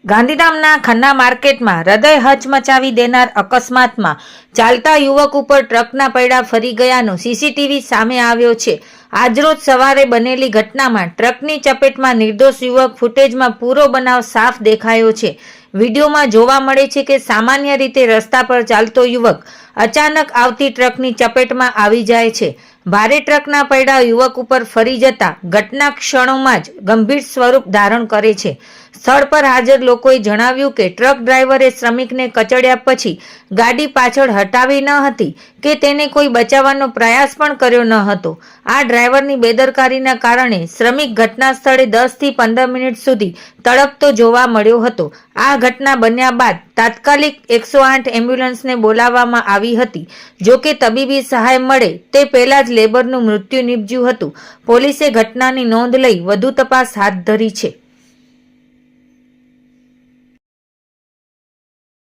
ગાંધીધામના ખન્ના માર્કેટમાં હૃદય હચમચાવી દેનાર અકસ્માતમાં ચાલતા યુવક ઉપર ટ્રકના પૈડા ફરી ગયાનો સીસીટીવી સામે આવ્યો છે। આજરોજ સવારે બનેલી ઘટનામાં ટ્રકની ચપેટમાં નિર્દોષ યુવક ફૂટેજમાં પૂરો બનાવ સાફ દેખાયો છે। વિડીયોમાં જોવા મળે છે કે સામાન્ય રીતે રસ્તા પર ચાલતો યુવક અચાનક આવતી ટ્રકની ચપેટમાં આવી જાય છે। ભારે ટ્રકના પૈડા યુવક ઉપર ફરી જતા ઘટના ક્ષણોમાં જ ગંભીર સ્વરૂપ ધારણ કરે છે। સ્થળ પર હાજર લોકોએ જણાવ્યું કે ટ્રક ડ્રાઈવરે શ્રમિકને કચડ્યા પછી ગાડી પાછળ હટાવી ન હતી કે તેને કોઈ બચાવવાનો પ્રયાસ પણ કર્યો ન હતો। આ ડ્રાઈવરની બેદરકારીના કારણે શ્રમિક ઘટના સ્થળે 10 થી 15 મિનિટ સુધી તડપતો જોવા મળ્યો હતો। આ ઘટના બન્યા બાદ તાત્કાલિક 108 એમ્બ્યુલન્સને બોલાવવામાં આવી હતી। જો કે તબીબી સહાય મળે તે પહેલા જ લેબરનું મૃત્યુ નીપજ્યું હતું। પોલીસે ઘટનાની નોંધ લઈ વધુ તપાસ હાથ ધરી છે।